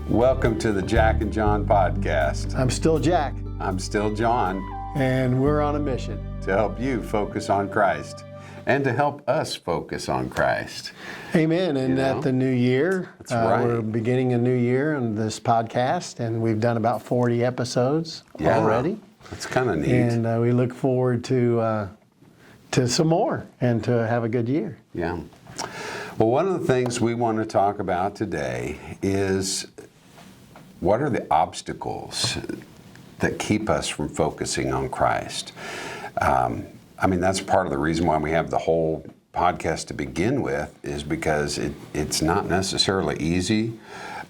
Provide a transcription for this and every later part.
Welcome to the Jack and John podcast. I'm still Jack. I'm still John. And we're on a mission to help you focus on Christ and to help us focus on Christ. Amen. And at the new year, That's right. We're beginning a new year on this podcast, and we've done about 40 episodes already. That's kind of neat. And we look forward to some more and to have a good year. Yeah. Well, one of the things we want to talk about today is what are the obstacles that keep us from focusing on Christ? That's part of the reason why we have the whole podcast to begin with, is because it's not necessarily easy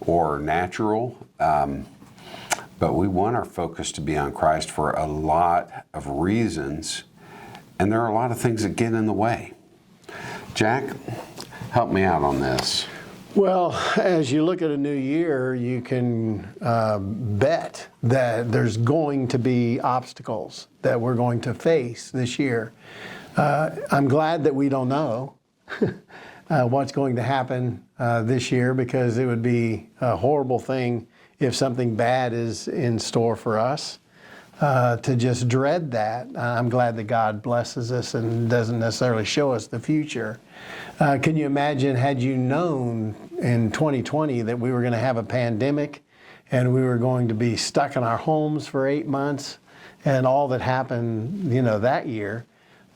or natural, but we want our focus to be on Christ for a lot of reasons, and there are a lot of things that get in the way. Jack, help me out on this. Well, as you look at a new year, you can bet that there's going to be obstacles that we're going to face this year. I'm glad that we don't know what's going to happen this year, because it would be a horrible thing if something bad is in store for us, to just dread that. I'm glad that God blesses us and doesn't necessarily show us the future. Can you imagine, had you known in 2020 that we were going to have a pandemic and we were going to be stuck in our homes for 8 months, and all that happened, that year?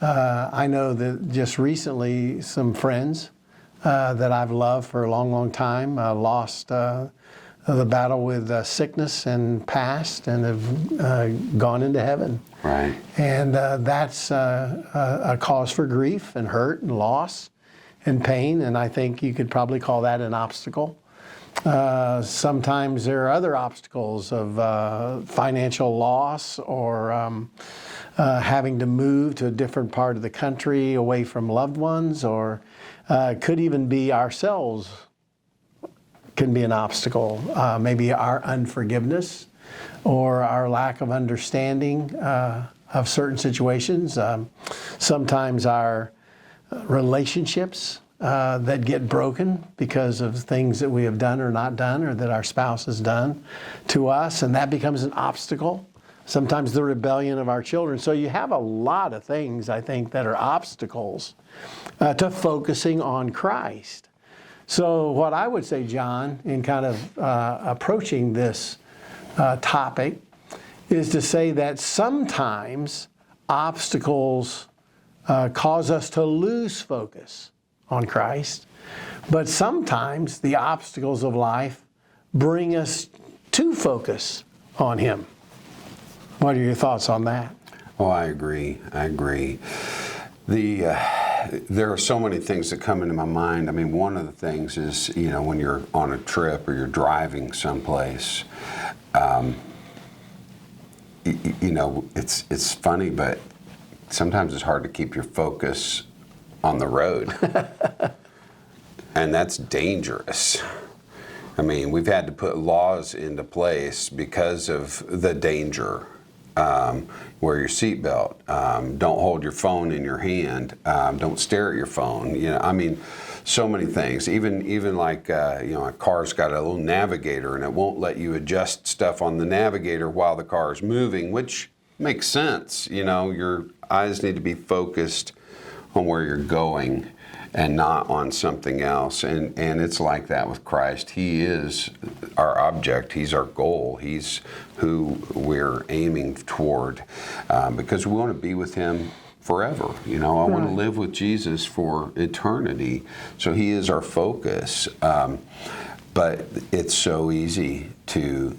I know that just recently some friends that I've loved for a long, long time lost the battle with sickness and passed and have gone into heaven. Right. And that's a cause for grief and hurt and loss and pain, and I think you could probably call that an obstacle. Sometimes there are other obstacles of financial loss, or having to move to a different part of the country away from loved ones, or could even be ourselves can be an obstacle. Maybe our unforgiveness or our lack of understanding of certain situations. Sometimes our relationships that get broken because of things that we have done or not done, or that our spouse has done to us, and that becomes an obstacle. Sometimes the rebellion of our children. So you have a lot of things, I think, that are obstacles to focusing on Christ. So what I would say, John, in kind of approaching this topic, is to say that sometimes obstacles cause us to lose focus on Christ, but sometimes the obstacles of life bring us to focus on Him. What are your thoughts on that? Oh, I agree. There are so many things that come into my mind. One of the things is, when you're on a trip or you're driving someplace, it's funny, but sometimes it's hard to keep your focus on the road. And that's dangerous. We've had to put laws into place because of the danger. Wear your seatbelt. Don't hold your phone in your hand. Don't stare at your phone. So many things. Even like a car's got a little navigator, and it won't let you adjust stuff on the navigator while the car is moving, which makes sense. Your eyes need to be focused on where you're going and not on something else. And it's like that with Christ. He is our object. He's our goal. He's who we're aiming toward, because we want to be with Him forever. I want to live with Jesus for eternity. So He is our focus. But it's so easy to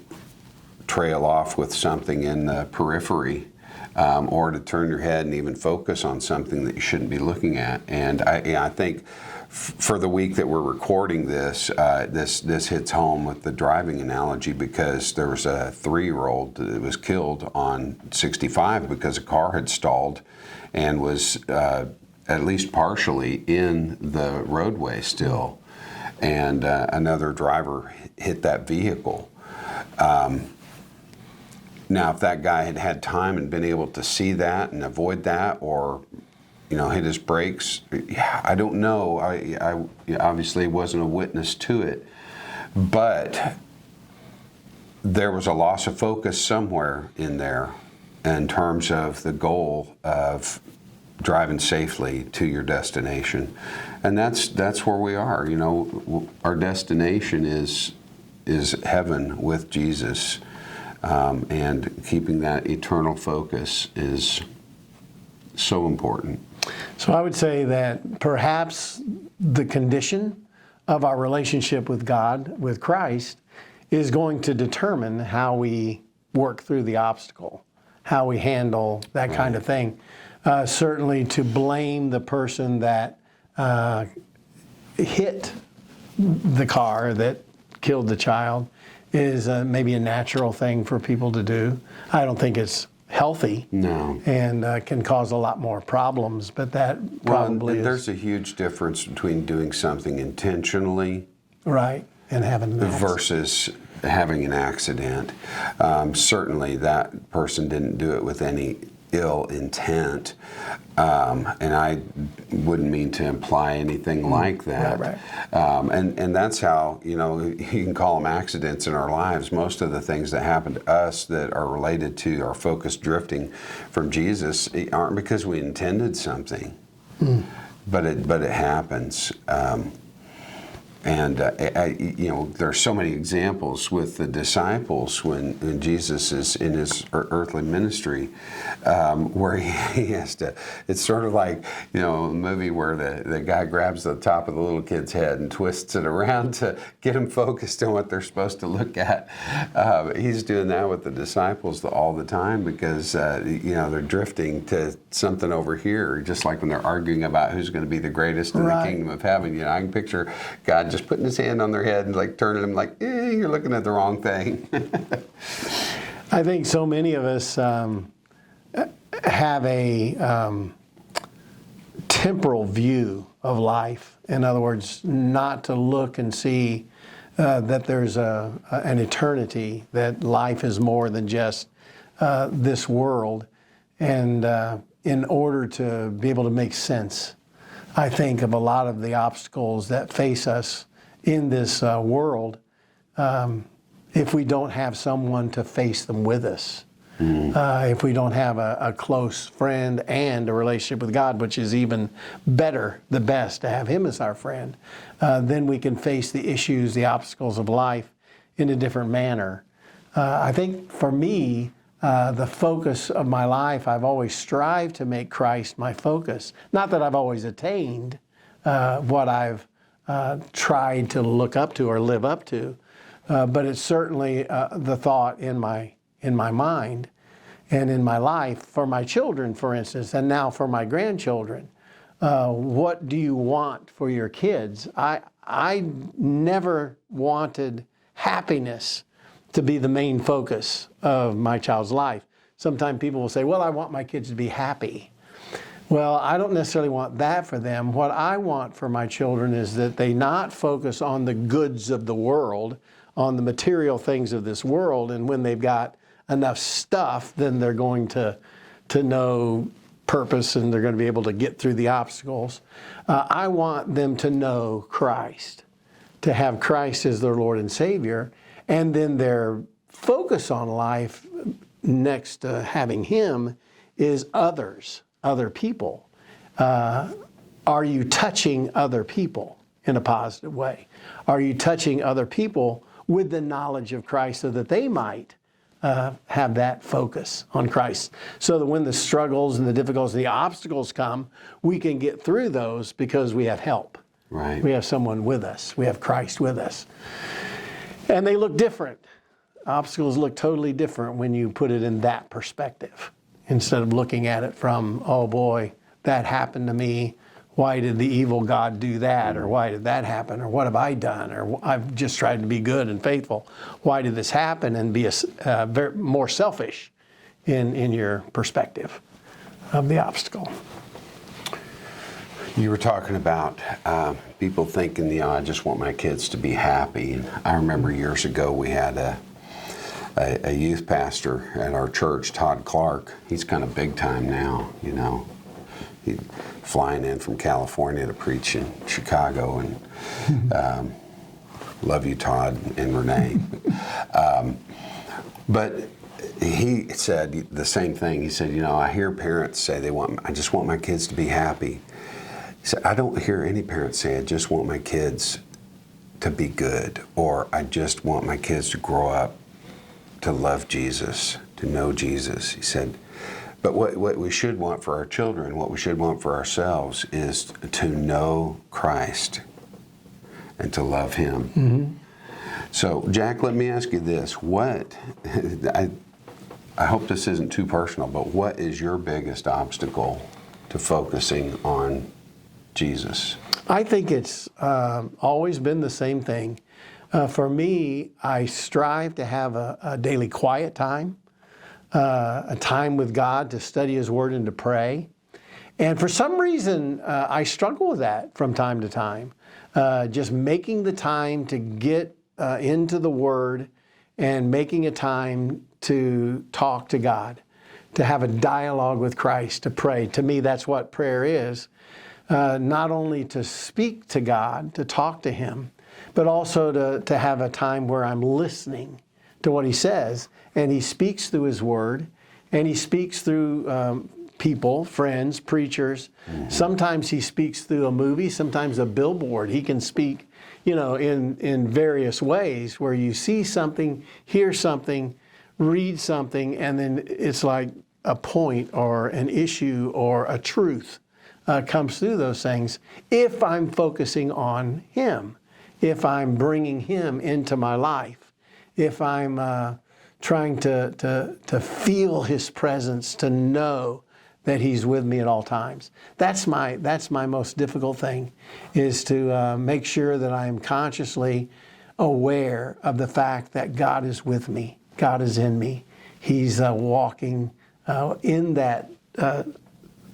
trail off with something in the periphery, or to turn your head and even focus on something that you shouldn't be looking at. And I think for the week that we're recording this, this hits home with the driving analogy, because there was a 3-year-old that was killed on 65 because a car had stalled and was at least partially in the roadway still. And another driver hit that vehicle. Now, if that guy had had time and been able to see that and avoid that, or hit his brakes, I don't know. I obviously wasn't a witness to it, but there was a loss of focus somewhere in there in terms of the goal of driving safely to your destination. And that's where we are. You know, our destination is heaven with Jesus. And keeping that eternal focus is so important. So I would say that perhaps the condition of our relationship with God, with Christ, is going to determine how we work through the obstacle, how we handle that kind of thing. Certainly to blame the person that hit the car that killed the child is maybe a natural thing for people to do. I don't think it's healthy. No. And can cause a lot more problems, but that probably is. There's a huge difference between doing something intentionally, right, and having an accident versus having an accident. Certainly that person didn't do it with any ill intent, and I wouldn't mean to imply anything like that. Right. And that's how, you know, you can call them accidents in our lives. Most of the things that happen to us that are related to our focus drifting from Jesus aren't because we intended something, but it happens. And you know, there are so many examples with the disciples when Jesus is in his earthly ministry, where he has to. It's sort of like, you know, a movie where the guy grabs the top of the little kid's head and twists it around to get him focused on what they're supposed to look at. He's doing that with the disciples all the time because you know, they're drifting to something over here, just like when they're arguing about who's going to be the greatest in the kingdom of heaven. You know, I can picture God just putting his hand on their head and like turning them like, you're looking at the wrong thing. I think so many of us have a temporal view of life. In other words, not to look and see that there's an eternity, that life is more than just this world. And in order to be able to make sense, I think, of a lot of the obstacles that face us in this world, if we don't have someone to face them with us, if we don't have a close friend and a relationship with God, which is even better, the best, to have Him as our friend, then we can face the issues, the obstacles of life in a different manner. I think for me, the focus of my life, I've always strived to make Christ my focus. Not that I've always attained what I've tried to look up to or live up to, but it's certainly the thought in my mind and in my life for my children, for instance, and now for my grandchildren. What do you want for your kids? I never wanted happiness to be the main focus of my child's life. Sometimes people will say, well, I want my kids to be happy. Well, I don't necessarily want that for them. What I want for my children is that they not focus on the goods of the world, on the material things of this world, and when they've got enough stuff, then they're going to know purpose and they're going to be able to get through the obstacles. I want them to know Christ, to have Christ as their Lord and Savior, and then their focus on life next to having Him is others, other people. Are you touching other people in a positive way? Are you touching other people with the knowledge of Christ so that they might have that focus on Christ? So that when the struggles and the difficulties and the obstacles come, we can get through those because we have help. Right. We have someone with us. We have Christ with us. And they look different. Obstacles look totally different when you put it in that perspective, instead of looking at it from, oh boy, that happened to me. Why did the evil God do that? Or why did that happen? Or what have I done? Or I've just tried to be good and faithful. Why did this happen? And be more selfish in your perspective of the obstacle. You were talking about people thinking, I just want my kids to be happy. And I remember years ago we had a youth pastor at our church, Todd Clark. He's kind of big time now, you know. He's flying in from California to preach in Chicago. And love you, Todd and Renee. But he said the same thing. He said, I hear parents say I just want my kids to be happy. He said, I don't hear any parents say, I just want my kids to be good, or I just want my kids to grow up to love Jesus, to know Jesus. He said, but what we should want for our children, what we should want for ourselves is to know Christ and to love Him. Mm-hmm. So, Jack, let me ask you this. I hope this isn't too personal, but what is your biggest obstacle to focusing on Jesus? I think it's always been the same thing. For me, I strive to have a daily quiet time, a time with God to study His Word and to pray. And for some reason, I struggle with that from time to time. Just making the time to get into the Word and making a time to talk to God, to have a dialogue with Christ, to pray. To me, that's what prayer is. Not only to speak to God, to talk to Him, but also to have a time where I'm listening to what He says. And He speaks through His Word, and He speaks through people, friends, preachers. Mm-hmm. Sometimes He speaks through a movie, sometimes a billboard. He can speak, in various ways where you see something, hear something, read something, and then it's like a point or an issue or a truth comes through those things. If I'm focusing on Him, if I'm bringing Him into my life, if I'm trying to feel His presence, to know that He's with me at all times. That's my most difficult thing, is to make sure that I am consciously aware of the fact that God is with me, God is in me. He's walking in that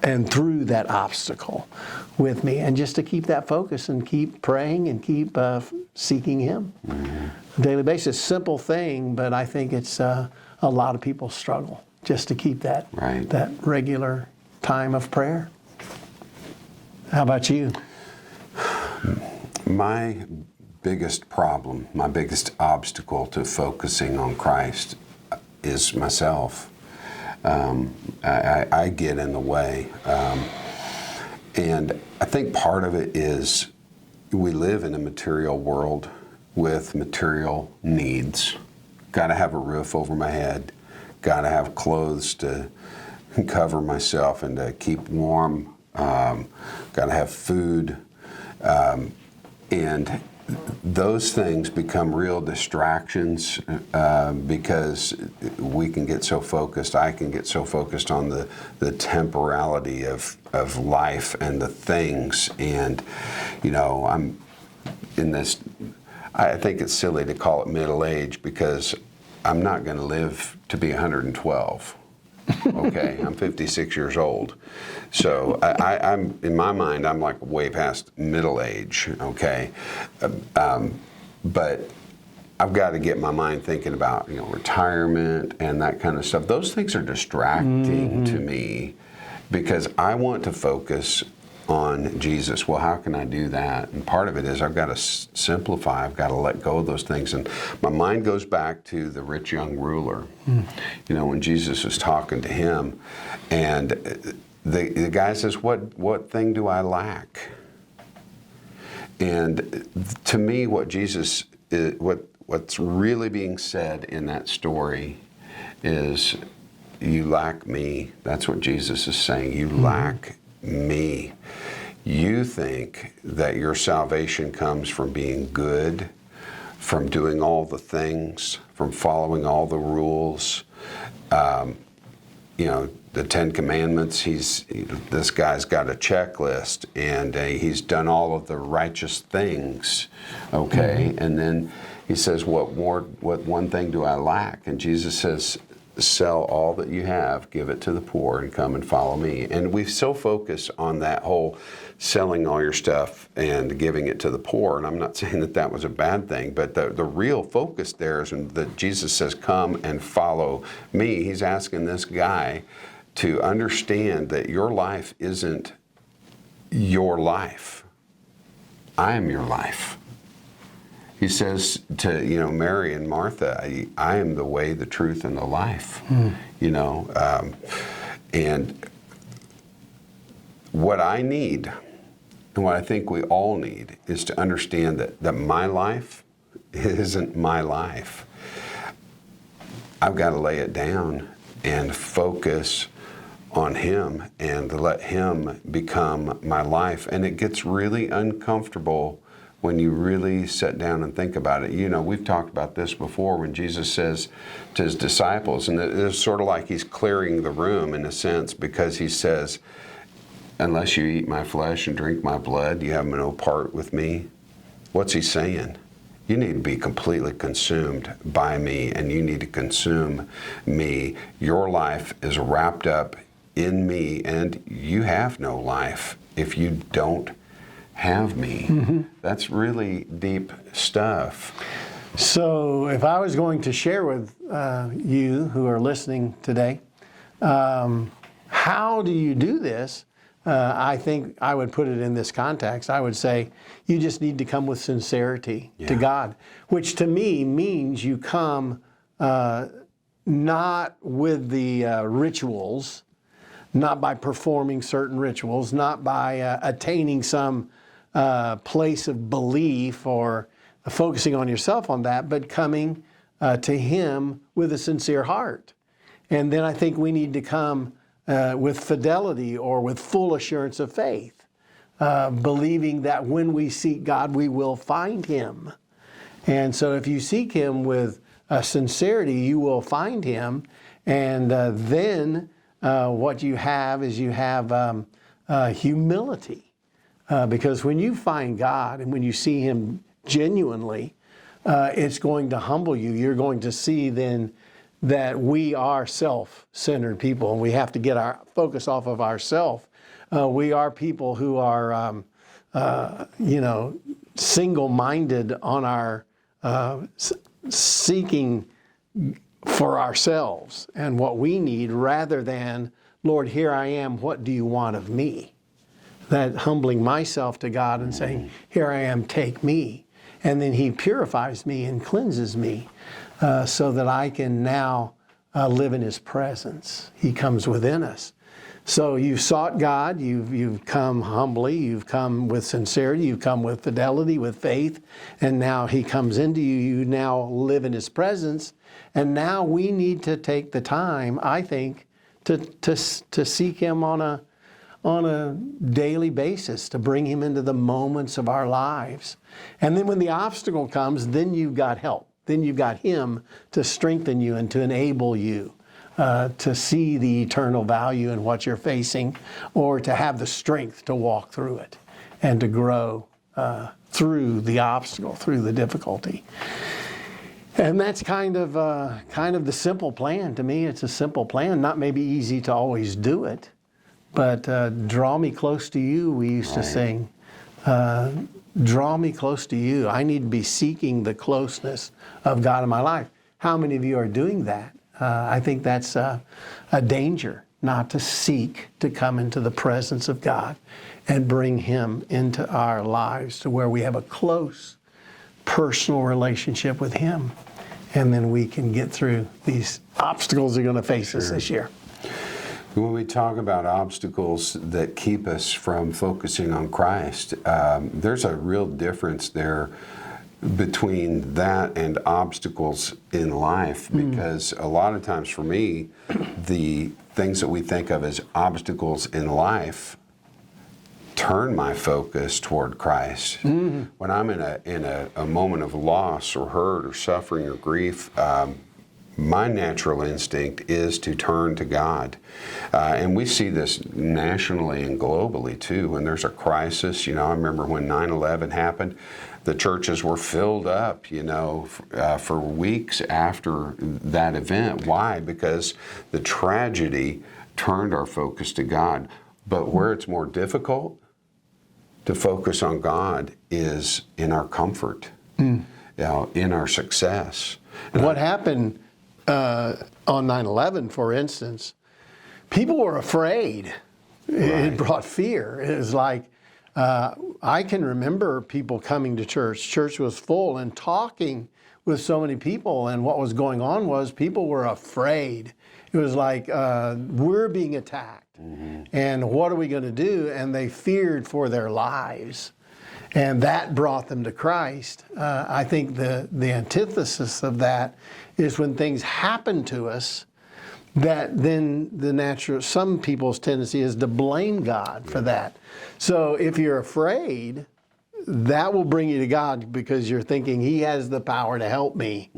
and through that obstacle with me, and just to keep that focus and keep praying and keep seeking Him on a daily basis. Simple thing, but I think it's a lot of people struggle just to keep that regular time of prayer. How about you? My biggest problem, my biggest obstacle to focusing on Christ is myself. I get in the way. And I think part of it is we live in a material world with material needs. Got to have a roof over my head. Got to have clothes to cover myself and to keep warm. Got to have food. And those things become real distractions because we can get so focused, I can get so focused on the temporality of life and the things. And, I'm in this, I think it's silly to call it middle age, because I'm not going to live to be 112. Okay, I'm 56 years old. So I'm in my mind, I'm like way past middle age, okay? But I've got to get my mind thinking about, retirement and that kind of stuff. Those things are distracting to me because I want to focus on Jesus. Well, how can I do that? And part of it is I've got to simplify. I've got to let go of those things. And my mind goes back to the rich young ruler. When Jesus was talking to him, and the guy says, "What thing do I lack?" And to me, what's really being said in that story is, you lack me. That's what Jesus is saying. You lack me. You think that your salvation comes from being good, from doing all the things, from following all the rules. The Ten Commandments, this guy's got a checklist, and he's done all of the righteous things, okay? And then he says, what one thing do I lack? And Jesus says, sell all that you have, give it to the poor, and come and follow me. And we so focus on that whole selling all your stuff and giving it to the poor. And I'm not saying that was a bad thing, but the real focus there is that Jesus says, come and follow me. He's asking this guy to understand that your life isn't your life. I am your life. He says to, Mary and Martha, I am the way, the truth, and the life. And what I need, and what I think we all need, is to understand that my life isn't my life. I've got to lay it down and focus on Him and let Him become my life. And it gets really uncomfortable when you really sit down and think about it. We've talked about this before when Jesus says to His disciples, and it's sort of like He's clearing the room in a sense, because He says, unless you eat my flesh and drink my blood, you have no part with me. What's He saying? You need to be completely consumed by me, and you need to consume me. Your life is wrapped up in me, and you have no life if you don't have me. Mm-hmm. That's really deep stuff. So if I was going to share with you who are listening today, how do you do this? I think I would put it in this context. I would say you just need to come with sincerity to God, which to me means you come not with the rituals, not by performing certain rituals, not by attaining some place of belief or focusing on yourself on that, but coming to Him with a sincere heart. And then I think we need to come with fidelity or with full assurance of faith, believing that when we seek God, we will find Him. And so if you seek Him with sincerity, you will find Him. And then what you have is you have humility. Because when you find God and when you see Him genuinely, it's going to humble you. You're going to see then that we are self-centered people, and we have to get our focus off of ourself. We are people who are, single-minded on our seeking for ourselves and what we need, rather than, Lord, here I am, what do you want of me? That humbling myself to God and saying, here I am, take me. And then He purifies me and cleanses me so that I can now live in His presence. He comes within us. So you've sought God, you've come humbly, you've come with sincerity, you've come with fidelity, with faith, and now He comes into you. You now live in His presence. And now we need to take the time, I think, to seek Him on a daily basis, to bring Him into the moments of our lives. And then when the obstacle comes, then you've got help. Then you've got Him to strengthen you and to enable you to see the eternal value in what you're facing, or to have the strength to walk through it and to grow through the obstacle, through the difficulty. And that's kind of the simple plan. To me, it's a simple plan. Not maybe easy to always do it, but draw me close to you, we used to sing. Draw me close to you. I need to be seeking the closeness of God in my life. How many of you are doing that? I think that's a danger, not to seek to come into the presence of God and bring Him into our lives to where we have a close personal relationship with Him. And then we can get through these obstacles that are going to face us this year. When we talk about obstacles that keep us from focusing on Christ, there's a real difference there between that and obstacles in life, because a lot of times for me, the things that we think of as obstacles in life turn my focus toward Christ. When I'm in a moment of loss or hurt or suffering or grief, my natural instinct is to turn to God. And we see this nationally and globally too. When there's a crisis, I remember when 9/11 happened, the churches were filled up, for weeks after that event. Why? Because the tragedy turned our focus to God. But where it's more difficult to focus on God is in our comfort, in our success. And what happened on 9/11, for instance, people were afraid. It brought fear. It was like I can remember people coming to church. Church was full and talking with so many people, and what was going on was people were afraid. It was like, we're being attacked, and what are we going to do? And they feared for their lives, and that brought them to Christ. I think the antithesis of that is when things happen to us, that then some people's tendency is to blame God for that. So if you're afraid, that will bring you to God because you're thinking He has the power to help me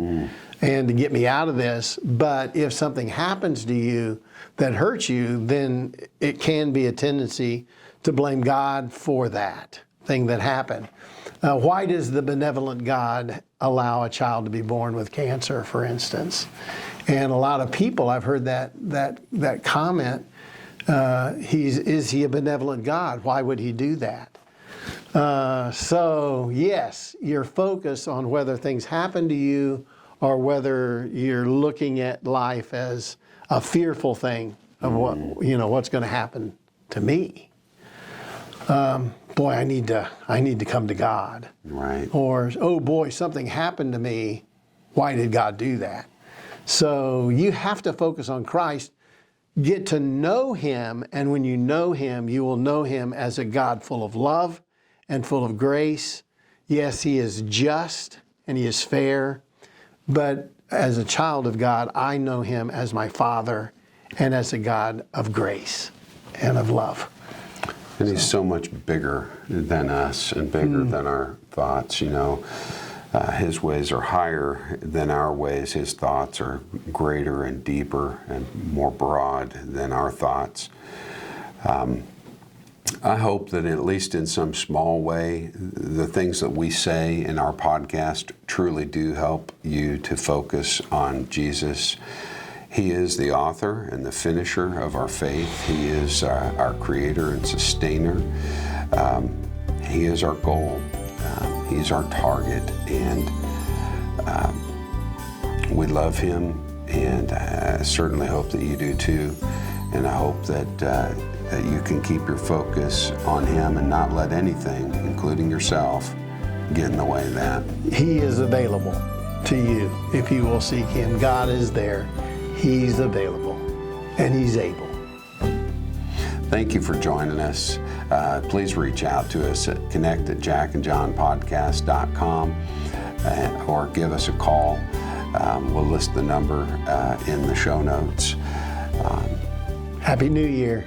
and to get me out of this. But if something happens to you that hurts you, then it can be a tendency to blame God for that thing that happened. Why does the benevolent God allow a child to be born with cancer, for instance? And a lot of people, I've heard that comment, is He a benevolent God? Why would He do that? So yes, your focus on whether things happen to you or whether you're looking at life as a fearful thing of what's going to happen to me. Boy, I need to come to God. Right. Or, oh boy, something happened to me. Why did God do that? So you have to focus on Christ, get to know Him, and when you know Him, you will know Him as a God full of love and full of grace. Yes, He is just and He is fair, but as a child of God, I know Him as my Father and as a God of grace and of love. And He's so much bigger than us and bigger than our thoughts, His ways are higher than our ways. His thoughts are greater and deeper and more broad than our thoughts. I hope that at least in some small way, the things that we say in our podcast truly do help you to focus on Jesus. He is the author and the finisher of our faith. He is our creator and sustainer. He is our goal. He's our target, and we love Him, and I certainly hope that you do too. And I hope that you can keep your focus on Him and not let anything, including yourself, get in the way of that. He is available to you if you will seek Him. God is there. He's available, and He's able. Thank you for joining us. Please reach out to us at connect@jackandjohnpodcast.com or give us a call. We'll list the number in the show notes. Happy New Year.